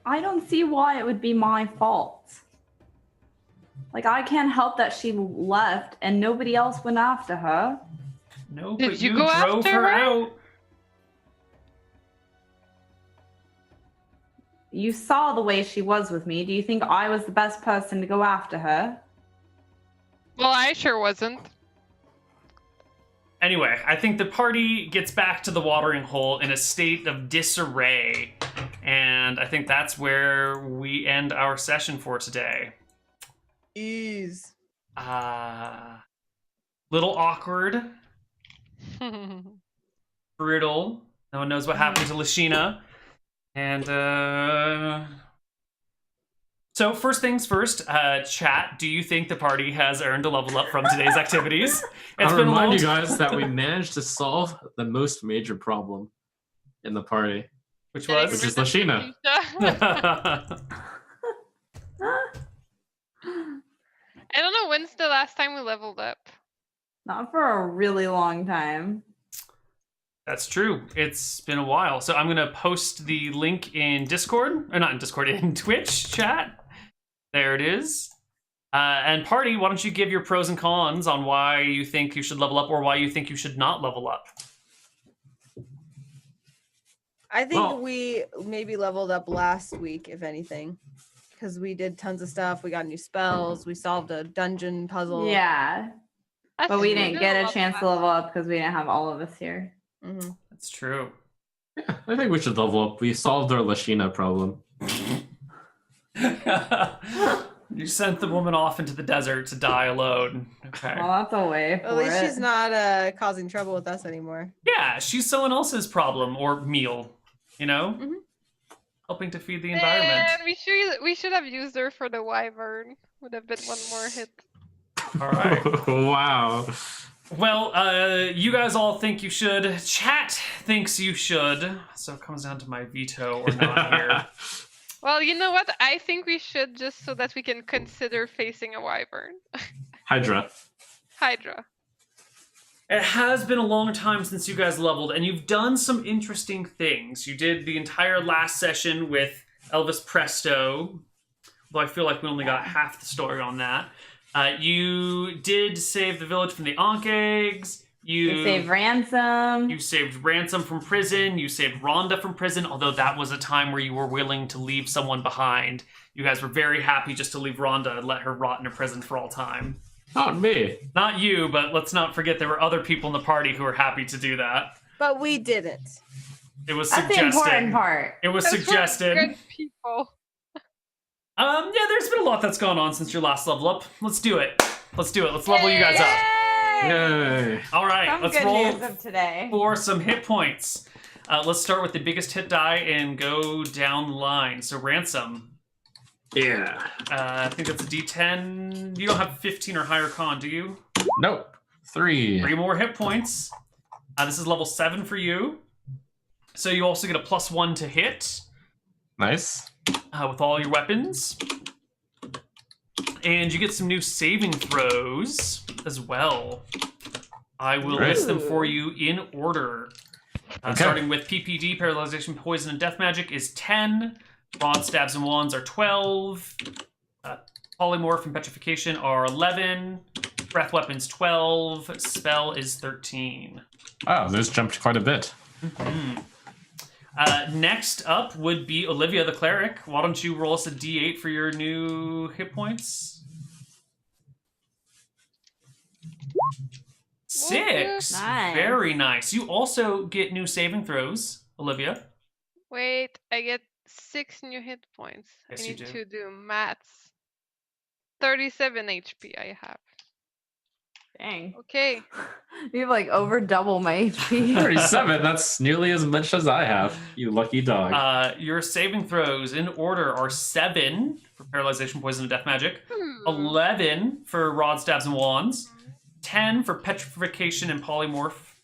I don't see why it would be my fault. Like, I can't help that she left and nobody else went after her. No, Did but you you go drove after her her? out. You saw the way she was with me. Do you think I was the best person to go after her? Well, I sure wasn't. Anyway, I think the party gets back to the watering hole in a state of disarray. And I think that's where we end our session for today. Ease. Little awkward, brutal. No one knows what happened to Lashina. And so first things first, chat, do you think the party has earned a level up from today's activities? I'll been a remind long you guys that we managed to solve the most major problem in the party. Which Getting was? Which is rid of Lashina. Letitia. I don't know, when's the last time we leveled up? Not for a really long time. That's true. It's been a while. So I'm going to post the link in Discord, or not in Discord, in Twitch chat. There it is. And party, why don't you give your pros and cons on why you think you should level up or why you think you should not level up? I think Well- we maybe leveled up last week, if anything, because we did tons of stuff. We got new spells. We solved a dungeon puzzle. Yeah, I but think we didn't did get a a lot chance of to level up because we didn't have all of us here. Hmm. That's true. I think we should level up. We solved our Lashina problem. You sent the woman off into the desert to die alone. Okay. Well, that's a way for At least it. she's not causing trouble with us anymore. Yeah, she's someone else's problem or meal, you know? Mhm. Helping to feed the environment. Man, we should have used her for the wyvern. Would have been one more hit. All right. Wow. Well, you guys all think you should. Chat thinks you should. So it comes down to my veto or not here. Well, you know what? I think we should, just so that we can consider facing a wyvern. Hydra. Hydra. It has been a long time since you guys leveled, and you've done some interesting things. You did the entire last session with Elvis Presto, though I feel like we only got half the story on that. You did save the village from the Ankh eggs. You saved Ransom. You saved Ransom from prison. You saved Rhonda from prison, although that was a time where you were willing to leave someone behind. You guys were very happy just to leave Rhonda and let her rot in a prison for all time. Not me. Not you, but let's not forget there were other people in the party who were happy to do that. But we didn't. It was That's the important suggested. part. It was Those were suggested. Good people. Yeah, there's been a lot that's gone on since your last level up. Let's do it. Let's do it. Let's level you guys up. Yay. All right, Some let's good roll news of today. for some hit points. Let's start with the biggest hit die and go down the line. So Ransom, Yeah. I think that's a D10. You don't have 15 or higher con, do you? Nope. 3. 3 more hit points. This is level 7 for you. So you also get a +1 to hit Nice. with all your weapons. And you get some new saving throws as well. I will Great. list them for you in order. Okay. Starting with PPD, Paralyzation, Poison, and Death Magic is 10. Rod, Stabs, and Wands are 12. Polymorph and Petrification are 11. Breath Weapons 12. Spell is 13. Oh, those jumped quite a bit. Next up would be Olivia the Cleric. Why don't you roll us a d8 for your new hit points? 6. Nice. Very nice. You also get new saving throws, Olivia. Wait, I get 6 new hit points. Yes, I you need do. to do maths. 37 HP I have. Dang. Okay. You have like over double my HP. 37. That's nearly as much as I have. You lucky dog. Your saving throws in order are 7 for Paralyzation, Poison, and Death Magic, Hmm. 11 for Rod, Stabs, and Wands, 10 for Petrification and Polymorph,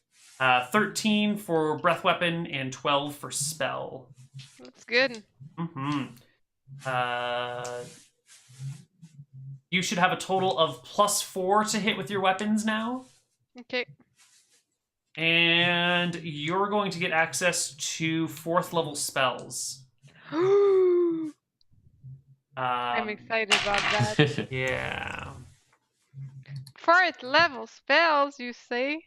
13 for Breath Weapon, and 12 for Spell. That's good. You should have a total of +4 to hit with your weapons now. Okay. And you're going to get access to 4th level spells. I'm excited about that. Yeah. Fourth level spells, you say?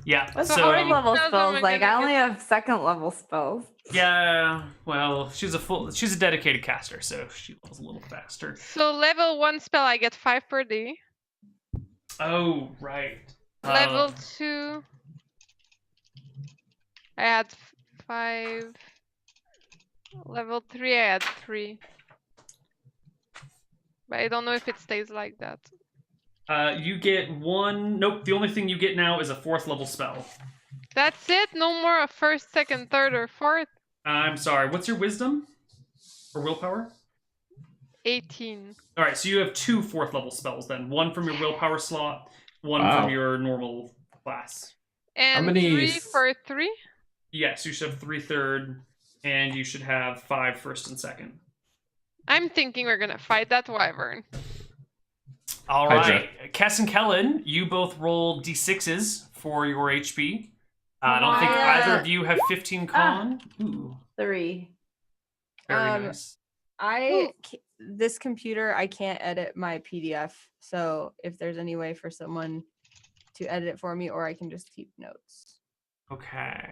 Yeah. What's So So how fourth many level spells am spells? I Like, gonna I only get? have second level spells. yeah. Well, she's a dedicated caster, so she levels a little faster. So level 1 spell, I get 5 per day. Oh, right. Level 2, I had 5. Level 3, I had 3. But I don't know if it stays like that. You get one. Nope. The only thing you get now is a 4th level spell. That's it? No more a first, second, third, or fourth? I'm sorry. What's your wisdom or willpower? 18. All right. So you have 2 4th level spells then. One from your willpower slot. One Wow. from your normal class. And many 3 for 3? Yes, you should have 3 third, and you should have 5 first and second. I'm thinking we're gonna fight that wyvern. All Hydra. right, Kess and Kellen, you both roll d6s for your HP. I don't think either of you have 15 con. Ooh, 3. very nice. This computer, I can't edit my PDF. So if there's any way for someone to edit it for me, or I can just keep notes. Okay,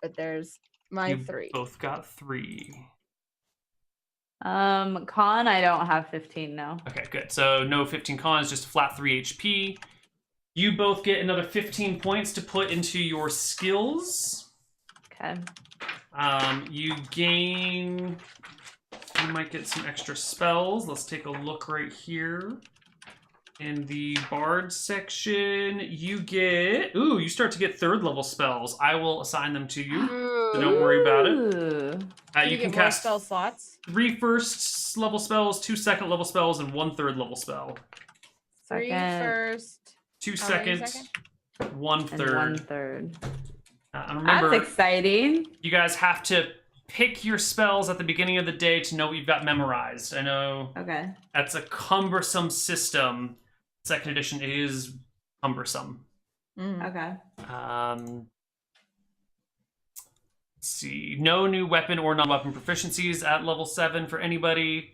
But there's my you 3. both got 3. Con, I don't have 15 now. Okay, good. So no 15 con is just a flat 3 HP. You both get another 15 points to put into your skills. Okay. You gain. You might get some extra spells. Let's take a look right here. In the bard section, you get. Ooh, you start to get 3rd level spells. I will assign them to you. So don't worry about it. Ooh. You can get more cast spell slots. 3 first level spells, 2 second level spells, and 1 3rd level spell. 3 first. 2 How many second, 1 And third. 1/3. And remember, That's exciting. you guys have to pick your spells at the beginning of the day to know what you've got memorized. I know Okay. that's a cumbersome system. 2nd edition is cumbersome. Okay. Let's see. No new weapon or non-weapon proficiencies at level 7 for anybody.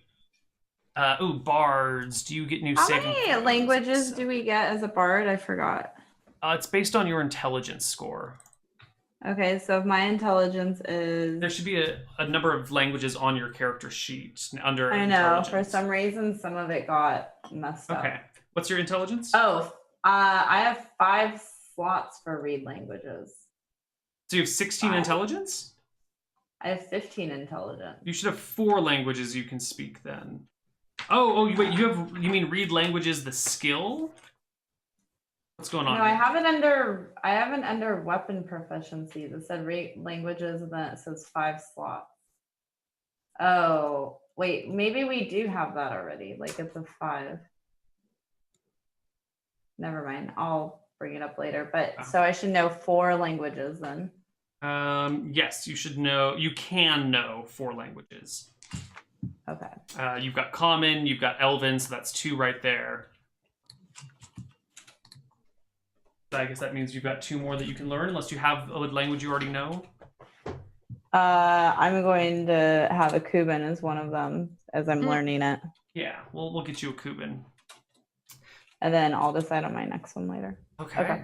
Bards. Do you get new How saving many throws? languages do we get as a bard? I forgot. It's based on your intelligence score. Okay, so if my intelligence There is... should be a number of languages on your character sheet under I know, intelligence. for some reason, some of it got messed up. Okay. What's your intelligence? Oh, I have 5 slots for read languages. So you have 16 5. intelligence? I have 15 intelligence. You should have 4 languages you can speak then. Oh, wait, you mean read languages the skill? What's going on? No, I here? have it under weapon proficiency that said read languages, and then it says 5 slots. Oh, wait, maybe we do have that already. Like it's a 5. Never mind. I'll bring it up later. But so I should know 4 languages then. Yes, you should know. You can know 4 languages. Okay. You've got Common, you've got Elven, so that's 2 right there. So I guess that means you've got 2 more that you can learn, unless you have a language you already know. I'm going to have a Cuban as one of them as I'm learning it. Yeah, we'll get you a Cuban. And then I'll decide on my next one later. Okay.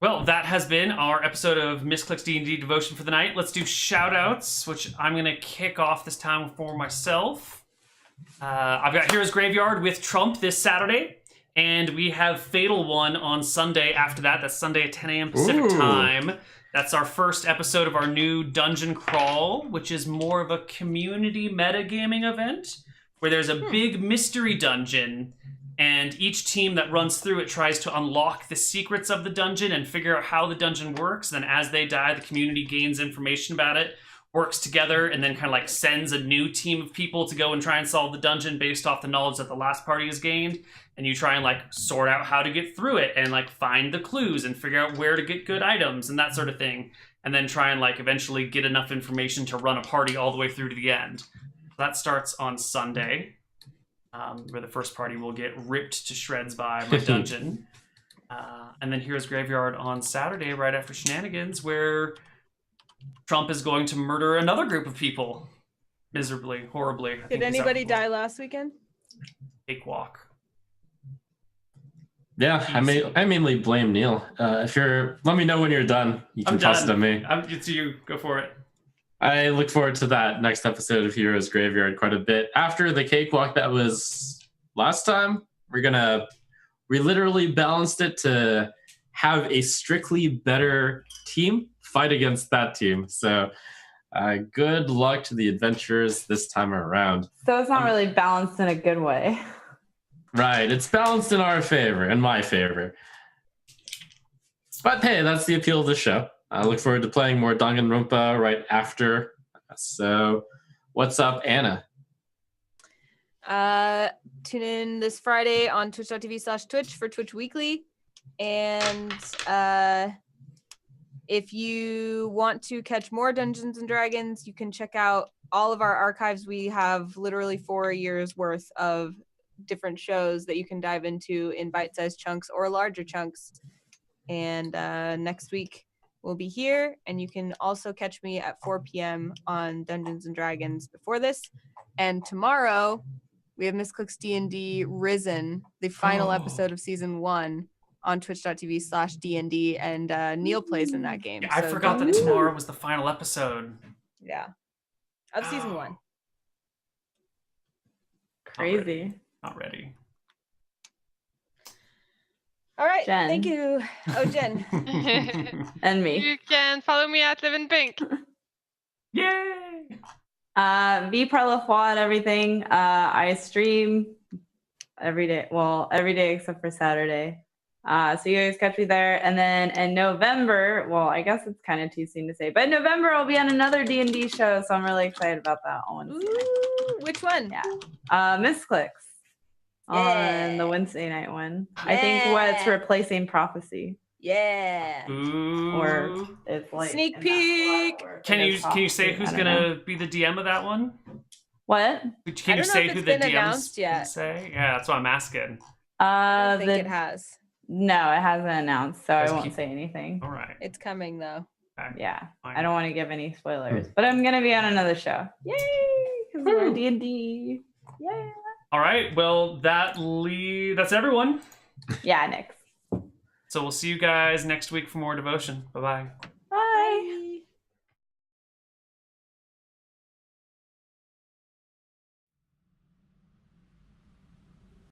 Well, that has been our episode of Misscliks D&D Devotion for the night. Let's do shout-outs, which I'm going to kick off this time for myself. I've got Heroes Graveyard with Trump this Saturday, and we have Fatal One on Sunday after that. That's Sunday at 10 a.m. Pacific time. That's our first episode of our new Dungeon Crawl, which is more of a community metagaming event, where there's a big mystery dungeon, and each team that runs through it tries to unlock the secrets of the dungeon and figure out how the dungeon works. Then as they die, the community gains information about it, works together, and then kind of like sends a new team of people to go and try and solve the dungeon based off the knowledge that the last party has gained. And you try and like sort out how to get through it and like find the clues and figure out where to get good items and that sort of thing. And then try and like eventually get enough information to run a party all the way through to the end. That starts on Sunday. Where the first party will get ripped to shreds by my dungeon. And then Heroes Graveyard on Saturday, right after Shenanigans, where Trump is going to murder another group of people. miserably, horribly. I think Did he's anybody out. die last weekend? Cakewalk. Yeah, I mainly blame Neil. If you're, let me know when you're done. You can I'm toss it done. at me. It's you. Go for it. I look forward to that next episode of Heroes Graveyard quite a bit. After the cakewalk that was last time, we literally balanced it to have a strictly better team fight against that team. So good luck to the adventurers this time around. So it's not really balanced in a good way. Right, it's balanced in our favor, in my favor. But hey, that's the appeal of the show. I look forward to playing more Danganronpa right after. So, what's up, Anna? Tune in this Friday on twitch.tv/Twitch for Twitch Weekly. And if you want to catch more Dungeons and Dragons, you can check out all of our archives. We have literally 4 years worth of different shows that you can dive into in bite-sized chunks or larger chunks. And next week we'll be here, and you can also catch me at 4 p.m. on Dungeons and Dragons before this. And tomorrow we have Misscliks D&D Risen, the final episode of season 1 on twitch.tv/DND, and Neil plays in that game. Yeah, I forgot that tomorrow was the final episode. Yeah. Of season 1. Crazy. Not ready. All right. Jen. Thank you. Oh, Jen. And me. You can follow me at Live in Pink. Yay! V Parlofois and everything. I stream every day. Well, every day except for Saturday. So you guys catch me there. And then in November, well, I guess it's kind of too soon to say, but in November I'll be on another D&D show, so I'm really excited about that one. Ooh, which one? Yeah. Misscliks on the Wednesday night one. I think what's replacing Prophecy. Yeah. Ooh. Or it's like Sneak in that peek. slot, or Can it you is can you say Prophecy. who's I don't know. gonna be the DM of that one? What? Can you don't know say if who it's the been DM's announced yet. gonna say? Yeah, that's what I'm asking. I don't think The it has. No, it hasn't announced, so I Guys won't keep- say anything. All right. It's coming though. Okay. Yeah, Fine. I don't want to give any spoilers, but I'm gonna be on another show. Yay! Because we're D&D. Yeah. All right. Well, that's everyone. Yeah, Nick. So we'll see you guys next week for more devotion. Bye bye.